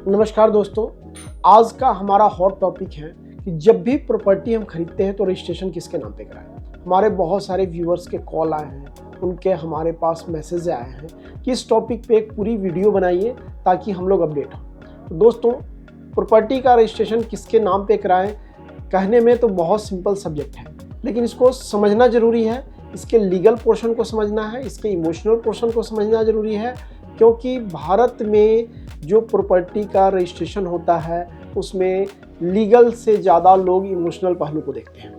नमस्कार दोस्तों, आज का हमारा हॉट टॉपिक है कि जब भी प्रॉपर्टी हम खरीदते हैं तो रजिस्ट्रेशन किसके नाम पे कराएं। हमारे बहुत सारे व्यूअर्स के कॉल आए हैं, उनके हमारे पास मैसेज आए हैं कि इस टॉपिक पे एक पूरी वीडियो बनाइए ताकि हम लोग अपडेट हों। तो दोस्तों, प्रॉपर्टी का रजिस्ट्रेशन किसके नाम पे कराएं, कहने में तो बहुत सिंपल सब्जेक्ट है, लेकिन इसको समझना ज़रूरी है। इसके लीगल पोर्शन को समझना है, इसके इमोशनल पोर्शन को समझना ज़रूरी है, क्योंकि भारत में जो प्रॉपर्टी का रजिस्ट्रेशन होता है उसमें लीगल से ज़्यादा लोग इमोशनल पहलू को देखते हैं।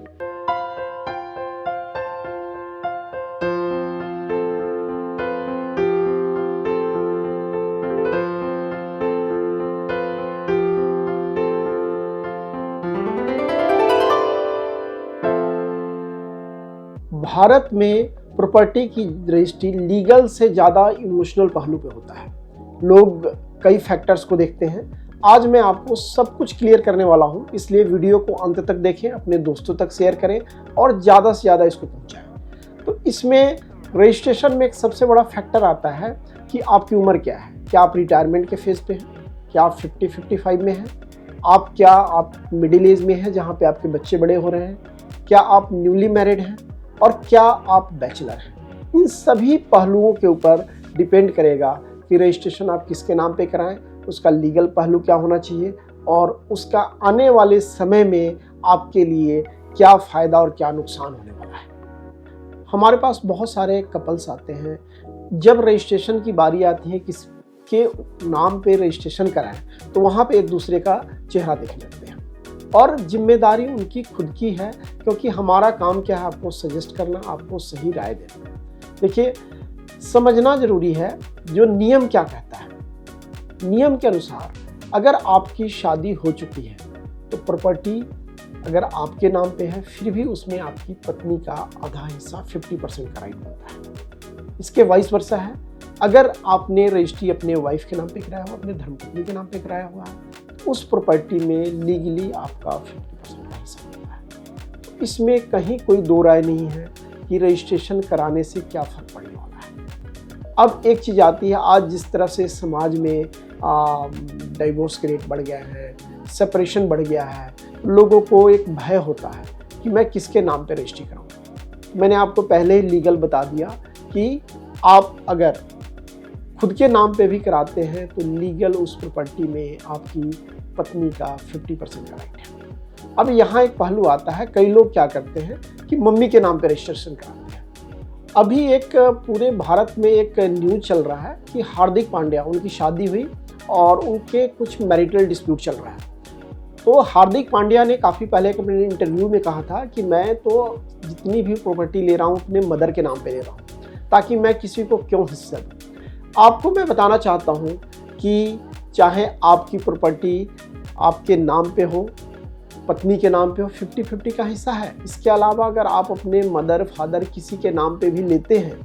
भारत में प्रॉपर्टी की रजिस्ट्री लीगल से ज़्यादा इमोशनल पहलू पे होता है। लोग कई फैक्टर्स को देखते हैं। आज मैं आपको सब कुछ क्लियर करने वाला हूं, इसलिए वीडियो को अंत तक देखें, अपने दोस्तों तक शेयर करें और ज़्यादा से ज़्यादा इसको पहुंचाएं। तो इसमें रजिस्ट्रेशन में एक सबसे बड़ा फैक्टर आता है कि आपकी उम्र क्या है। क्या आप रिटायरमेंट के फेज़ पे हैं? क्या आप 50-55 में हैं? आप मिडिल एज में हैं जहाँ पे आपके बच्चे बड़े हो रहे हैं? क्या आप न्यूली मैरिड हैं? और क्या आप बैचलर हैं? इन सभी पहलुओं के ऊपर डिपेंड करेगा कि रजिस्ट्रेशन आप किसके नाम पे कराएं, उसका लीगल पहलू क्या होना चाहिए और उसका आने वाले समय में आपके लिए क्या फ़ायदा और क्या नुकसान होने वाला है। हमारे पास बहुत सारे कपल्स आते हैं, जब रजिस्ट्रेशन की बारी आती है किसके नाम पे रजिस्ट्रेशन कराएं तो वहाँ पे एक दूसरे का चेहरा देखने लगते हैं और जिम्मेदारी उनकी खुद की है, क्योंकि हमारा काम क्या है, आपको सजेस्ट करना, आपको सही राय देना। देखिए, समझना ज़रूरी है जो नियम क्या कहता है। नियम के अनुसार अगर आपकी शादी हो चुकी है तो प्रॉपर्टी अगर आपके नाम पे है, फिर भी उसमें आपकी पत्नी का आधा हिस्सा 50% का राइट बनता है। इसके वाइस वर्सा है, अगर आपने रजिस्ट्री अपने वाइफ के नाम पे कराया हुआ, अपने धर्मपत्नी के नाम पे कराया हुआ है, उस प्रॉपर्टी में लीगली आपका 50% का हिस्सा मिलता है। तो इसमें कहीं कोई दो राय नहीं है कि रजिस्ट्रेशन कराने से क्या फ़र्क पड़ने वाला है। अब एक चीज़ आती है, आज जिस तरह से समाज में डाइवोर्स के रेट बढ़ गया है, सेपरेशन बढ़ गया है, लोगों को एक भय होता है कि मैं किसके नाम पे रजिस्ट्री कराऊँ। मैंने आपको पहले ही लीगल बता दिया कि आप अगर खुद के नाम पे भी कराते हैं तो लीगल उस प्रॉपर्टी में आपकी पत्नी का 50% का राइट है। अब यहाँ एक पहलू आता है, कई लोग क्या करते हैं कि मम्मी के नाम पे रजिस्ट्रेशन कराते हैं। अभी एक पूरे भारत में एक न्यूज़ चल रहा है कि हार्दिक पांड्या, उनकी शादी हुई और उनके कुछ मैरिटल डिस्प्यूट चल रहा है। तो हार्दिक पांड्या ने काफ़ी पहले अपने इंटरव्यू में कहा था कि मैं तो जितनी भी प्रॉपर्टी ले रहा हूँ अपने मदर के नाम पे ले रहा हूँ, ताकि मैं किसी को क्यों हिस्सा दूँ। आपको मैं बताना चाहता हूँ कि चाहे आपकी प्रॉपर्टी आपके नाम पे हो, पत्नी के नाम पे हो, 50-50 का हिस्सा है। इसके अलावा अगर आप अपने मदर फादर किसी के नाम पे भी लेते हैं,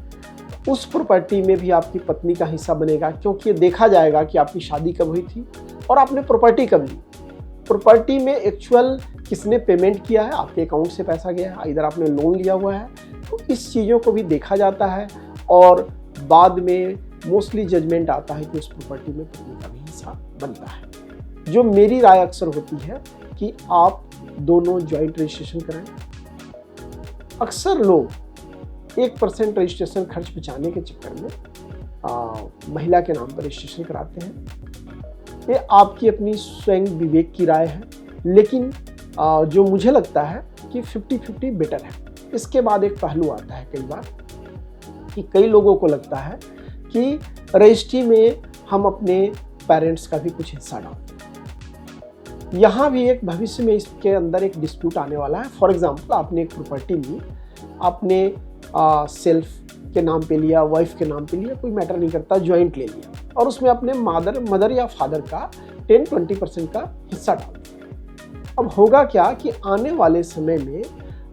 उस प्रॉपर्टी में भी आपकी पत्नी का हिस्सा बनेगा, क्योंकि ये देखा जाएगा कि आपकी शादी कब हुई थी और आपने प्रॉपर्टी कब ली। प्रॉपर्टी में एक्चुअल किसने पेमेंट किया है, आपके अकाउंट से पैसा गया है, इधर आपने लोन लिया हुआ है, तो इस चीज़ों को भी देखा जाता है और बाद में मोस्टली जजमेंट आता है कि उस प्रॉपर्टी में पत्नी का भी हिस्सा बनता है। जो मेरी राय अक्सर होती है कि आप दोनों जॉइंट रजिस्ट्रेशन कराएं। अक्सर लोग 1% रजिस्ट्रेशन खर्च बचाने के चक्कर में महिला के नाम पर रजिस्ट्रेशन कराते हैं। ये आपकी अपनी स्वयं विवेक की राय है, लेकिन जो मुझे लगता है कि 50-50 बेटर है। इसके बाद एक पहलू आता है कई बार कि कई लोगों को लगता है कि रजिस्ट्री में हम अपने पेरेंट्स का भी कुछ हिस्सा डालते हैं। यहाँ भी एक भविष्य में इसके अंदर एक डिस्प्यूट आने वाला है। फॉर एग्जांपल, आपने एक प्रॉपर्टी ली, आपने सेल्फ के नाम पे लिया, वाइफ के नाम पे लिया, कोई मैटर नहीं करता, ज्वाइंट ले लिया और उसमें अपने मदर या फादर का 10-20% का हिस्सा डाल दिया। अब होगा क्या कि आने वाले समय में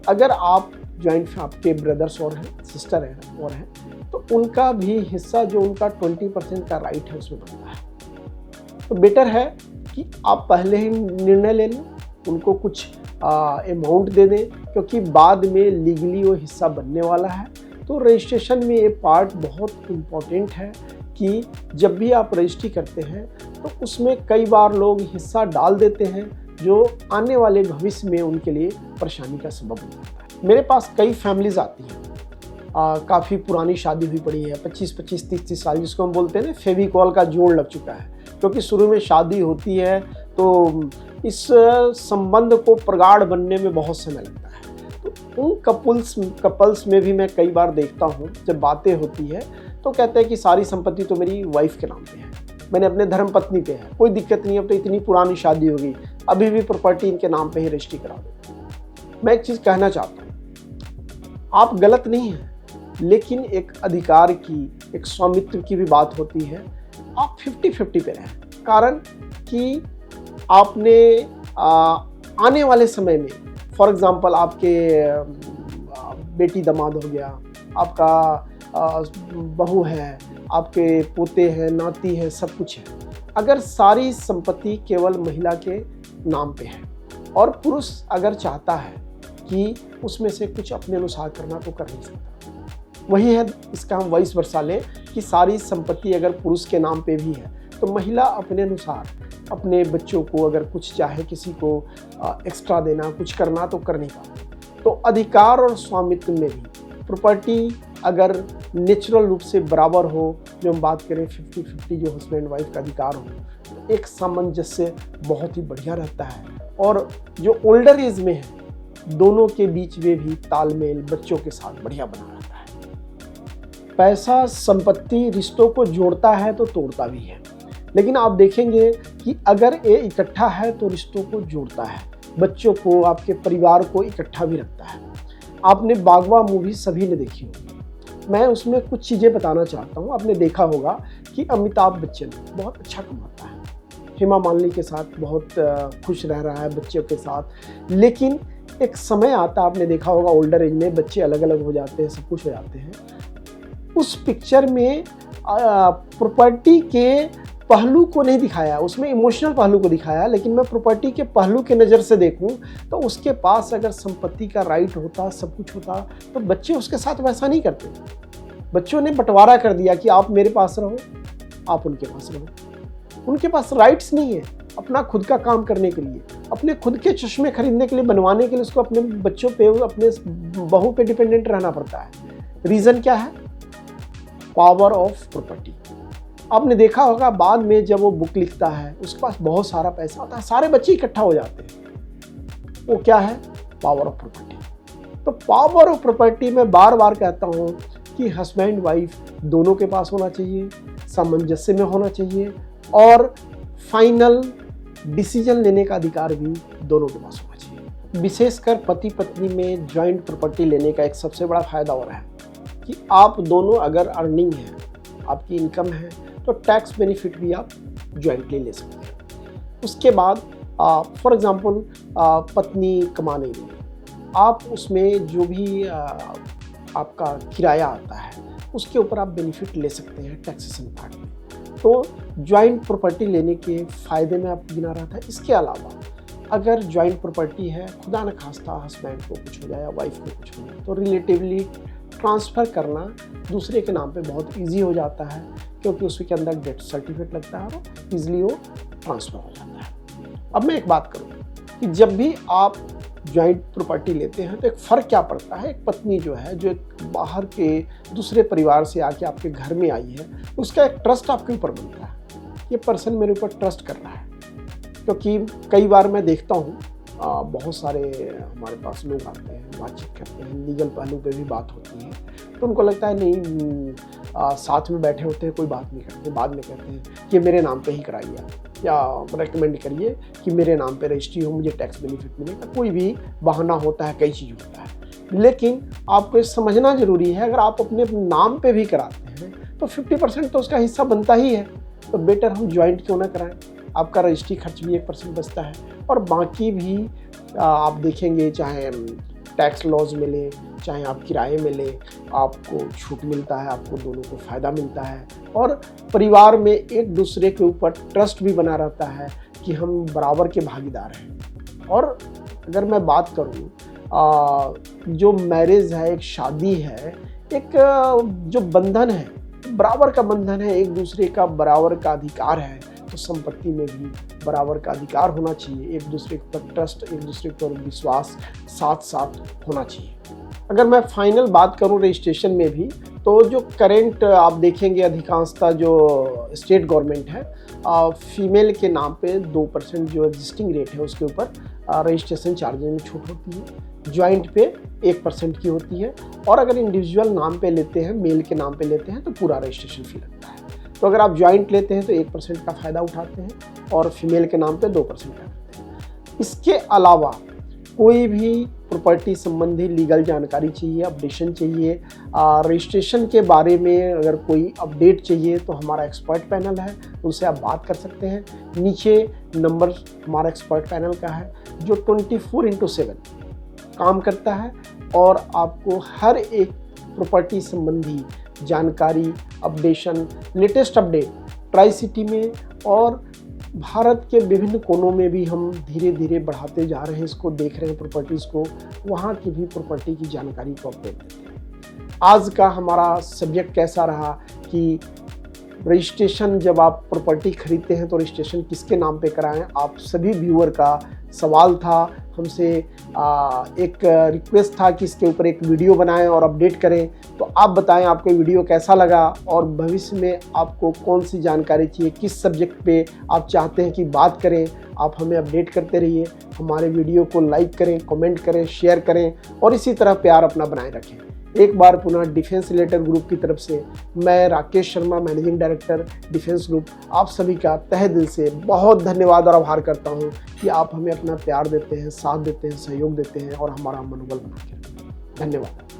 अगर आप ज्वाइंट, आपके ब्रदर्स और हैं, सिस्टर हैं और हैं, तो उनका भी हिस्सा जो उनका 20% का राइट है उसमें बनता है। तो बेटर है कि आप पहले ही निर्णय ले लें, उनको कुछ अमाउंट दे दें, क्योंकि बाद में लीगली वो हिस्सा बनने वाला है। तो रजिस्ट्रेशन में ये पार्ट बहुत इम्पॉर्टेंट है कि जब भी आप रजिस्ट्री करते हैं तो उसमें कई बार लोग हिस्सा डाल देते हैं जो आने वाले भविष्य में उनके लिए परेशानी का सबब बन जाता है। मेरे पास कई फैमिलीज आती हैं, काफ़ी पुरानी शादी हुई पड़ी है, 25-25, 30-30 साल, जिसको हम बोलते हैं ना फेविकॉल का जोड़ लग चुका है, क्योंकि शुरू में शादी होती है तो इस संबंध को प्रगाढ़ बनने में बहुत समय लगता है। तो उन कपल्स में भी मैं कई बार देखता हूँ, जब बातें होती है तो कहते हैं कि सारी संपत्ति तो मेरी वाइफ के नाम पे है, मैंने अपने धर्मपत्नी पे है, कोई दिक्कत नहीं है, अब तो इतनी पुरानी शादी होगी, अभी भी प्रॉपर्टी इनके नाम पे ही रजिस्ट्री करा दो। मैं एक चीज़ कहना चाहता हूँ, आप गलत नहीं हैं, लेकिन एक अधिकार की, एक स्वामित्व की भी बात होती है। आप 50-50 पे रहें, कारण कि आपने आने वाले समय में, फॉर एग्जांपल आपके बेटी दामाद हो गया, आपका बहू है, आपके पोते हैं, नाती है, सब कुछ है, अगर सारी संपत्ति केवल महिला के नाम पे है और पुरुष अगर चाहता है कि उसमें से कुछ अपने अनुसार करना तो कर नहीं सकता। वही है, इसका हम वाइस वर्सा लें कि सारी संपत्ति अगर पुरुष के नाम पे भी है तो महिला अपने अनुसार अपने बच्चों को अगर कुछ चाहे, किसी को एक्स्ट्रा देना, कुछ करना तो कर नहीं पाती। तो अधिकार और स्वामित्व में भी प्रॉपर्टी अगर नेचुरल रूप से बराबर हो, जो हम बात करें 50-50 जो हस्बैंड वाइफ का अधिकार हो, तो एक सामंजस्य बहुत ही बढ़िया रहता है। और जो ओल्डर एज में है, दोनों के बीच में भी तालमेल बच्चों के साथ बढ़िया बना रहता है। पैसा, संपत्ति रिश्तों को जोड़ता है तो तोड़ता भी है, लेकिन आप देखेंगे कि अगर ये इकट्ठा है तो रिश्तों को जोड़ता है, बच्चों को, आपके परिवार को इकट्ठा भी रखता है। आपने बागवा मूवी सभी ने देखी होगी, मैं उसमें कुछ चीज़ें बताना चाहता हूँ। आपने देखा होगा कि अमिताभ बच्चन बहुत अच्छा कमाता है, हेमा मालिनी के साथ बहुत खुश रह रहा है बच्चों के साथ, लेकिन एक समय आता, आपने देखा होगा ओल्डर एज में बच्चे अलग अलग हो जाते हैं, सब कुछ हो जाते हैं। उस पिक्चर में प्रॉपर्टी के पहलू को नहीं दिखाया, उसमें इमोशनल पहलू को दिखाया, लेकिन मैं प्रॉपर्टी के पहलू के नज़र से देखूं तो उसके पास अगर संपत्ति का राइट होता, सब कुछ होता, तो बच्चे उसके साथ वैसा नहीं करते। बच्चों ने बंटवारा कर दिया कि आप मेरे पास रहो, आप उनके पास रहो। उनके पास राइट्स नहीं है अपना खुद का काम करने के लिए, अपने खुद के चश्मे खरीदने के लिए, बनवाने के लिए उसको अपने बच्चों पे, अपने बहू पे डिपेंडेंट रहना पड़ता है। रीज़न क्या है? Power of property. आपने देखा होगा बाद में जब वो बुक लिखता है, उसके पास बहुत सारा पैसा होता है, सारे बच्चे इकट्ठा हो जाते हैं। वो क्या है? Power of property. तो पावर ऑफ प्रॉपर्टी में बार बार कहता हूँ कि हस्बैंड वाइफ दोनों के पास होना चाहिए, सामंजस्य में होना चाहिए, और फाइनल डिसीजन लेने का अधिकार भी दोनों के पास होना चाहिए। विशेषकर पति पत्नी में जॉइंट प्रॉपर्टी लेने का एक सबसे बड़ा फायदा हो रहा है कि आप दोनों अगर अर्निंग है, आपकी इनकम है, तो टैक्स बेनिफिट भी आप जॉइंटली ले सकते हैं। उसके बाद फॉर एग्जांपल पत्नी कमा नहीं रही, आप उसमें जो भी आपका किराया आता है उसके ऊपर आप बेनिफिट ले सकते हैं टैक्सेशन पार्ट में। तो जॉइंट प्रॉपर्टी लेने के फ़ायदे में आपको गिना रहा था। इसके अलावा अगर जॉइंट प्रॉपर्टी है, खुदा न खास्ता हस्बैंड को कुछ हो जाए या वाइफ को कुछ हो जाए, तो रिलेटिवली ट्रांसफ़र करना दूसरे के नाम पे बहुत इजी हो जाता है, क्योंकि उसके अंदर डेथ सर्टिफिकेट लगता है और ईजिली वो ट्रांसफ़र हो जाता है। अब मैं एक बात करूँ कि जब भी आप जॉइंट प्रॉपर्टी लेते हैं तो एक फ़र्क क्या पड़ता है। एक पत्नी जो है, जो एक बाहर के दूसरे परिवार से आके आपके घर में आई है, उसका एक ट्रस्ट आपके ऊपर बनता है, ये पर्सन मेरे ऊपर ट्रस्ट कर रहा है। क्योंकि कई बार मैं देखता हूँ बहुत सारे हमारे पास लोग आते हैं, बातचीत करते हैं, लीगल पहलू पे भी बात होती है, तो उनको लगता है नहीं, साथ में बैठे होते हैं, कोई बात नहीं करते, बाद में कहते हैं कि मेरे नाम पे ही कराइए या रेकमेंड करिए कि मेरे नाम पे रजिस्ट्री हो, मुझे टैक्स बेनिफिट मिलेगा। कोई भी बहाना होता है, कई चीज़ होता है, लेकिन आपको ये समझना ज़रूरी है, अगर आप अपने नाम पे भी कराते हैं तो 50% तो उसका हिस्सा बनता ही है। तो बेटर हम ज्वाइंट क्यों ना कराएं, आपका रजिस्ट्री खर्च भी 1% बचता है, और बाकी भी आप देखेंगे, चाहे टैक्स लॉज मिले, चाहे आप किराए मिले, आपको छूट मिलता है, आपको दोनों को फ़ायदा मिलता है, और परिवार में एक दूसरे के ऊपर ट्रस्ट भी बना रहता है कि हम बराबर के भागीदार हैं। और अगर मैं बात करूँ, जो मैरिज है, एक शादी है, एक जो बंधन है, बराबर का बंधन है, एक दूसरे का बराबर का अधिकार है, तो संपत्ति में भी बराबर का अधिकार होना चाहिए। एक दूसरे पर ट्रस्ट, एक दूसरे पर विश्वास साथ साथ होना चाहिए। अगर मैं फाइनल बात करूं रजिस्ट्रेशन में भी, तो जो करेंट आप देखेंगे अधिकांशतः जो स्टेट गवर्नमेंट है, फीमेल के नाम पे 2% जो रजिस्ट्रिंग रेट है उसके ऊपर रजिस्ट्रेशन चार्जेज में छूट होती है। जॉइंट पे 1% की होती है, और अगर इंडिविजुअल नाम पे लेते हैं, मेल के नाम पे लेते हैं, तो पूरा रजिस्ट्रेशन फी लगता है। तो अगर आप जॉइंट लेते हैं तो 1% का फ़ायदा उठाते हैं, और फीमेल के नाम पे 2% का करते हैं। इसके अलावा कोई भी प्रॉपर्टी संबंधी लीगल जानकारी चाहिए, अपडेशन चाहिए, रजिस्ट्रेशन के बारे में अगर कोई अपडेट चाहिए, तो हमारा एक्सपर्ट पैनल है, उनसे आप बात कर सकते हैं। नीचे नंबर हमारा एक्सपर्ट पैनल का है जो 24/7 काम करता है, और आपको हर एक प्रॉपर्टी संबंधी जानकारी, updation, latest update tri city में और भारत के विभिन्न कोनों में भी हम धीरे धीरे बढ़ाते जा रहे हैं, इसको देख रहे हैं प्रॉपर्टीज़ को, वहाँ की भी प्रॉपर्टी की जानकारी को अपडेट देते हैं। आज का हमारा सब्जेक्ट कैसा रहा कि रजिस्ट्रेशन, जब आप प्रॉपर्टी खरीदते हैं तो रजिस्ट्रेशन किसके नाम पे कराएं, आप सभी व्यूअर का सवाल था। हमसे एक रिक्वेस्ट था कि इसके ऊपर एक वीडियो बनाएं और अपडेट करें। तो आप बताएं आपको वीडियो कैसा लगा, और भविष्य में आपको कौन सी जानकारी चाहिए, किस सब्जेक्ट पे आप चाहते हैं कि बात करें। आप हमें अपडेट करते रहिए, हमारे वीडियो को लाइक करें, कमेंट करें, शेयर करें, और इसी तरह प्यार अपना बनाए रखें। एक बार पुनः डिफेंस रिलेटेड ग्रुप की तरफ से मैं Rakesh Sharma, managing director defence group, आप सभी का तहे दिल से बहुत धन्यवाद और आभार करता हूं कि आप हमें अपना प्यार देते हैं, साथ देते हैं, सहयोग देते हैं और हमारा मनोबल बनाते हैं। धन्यवाद।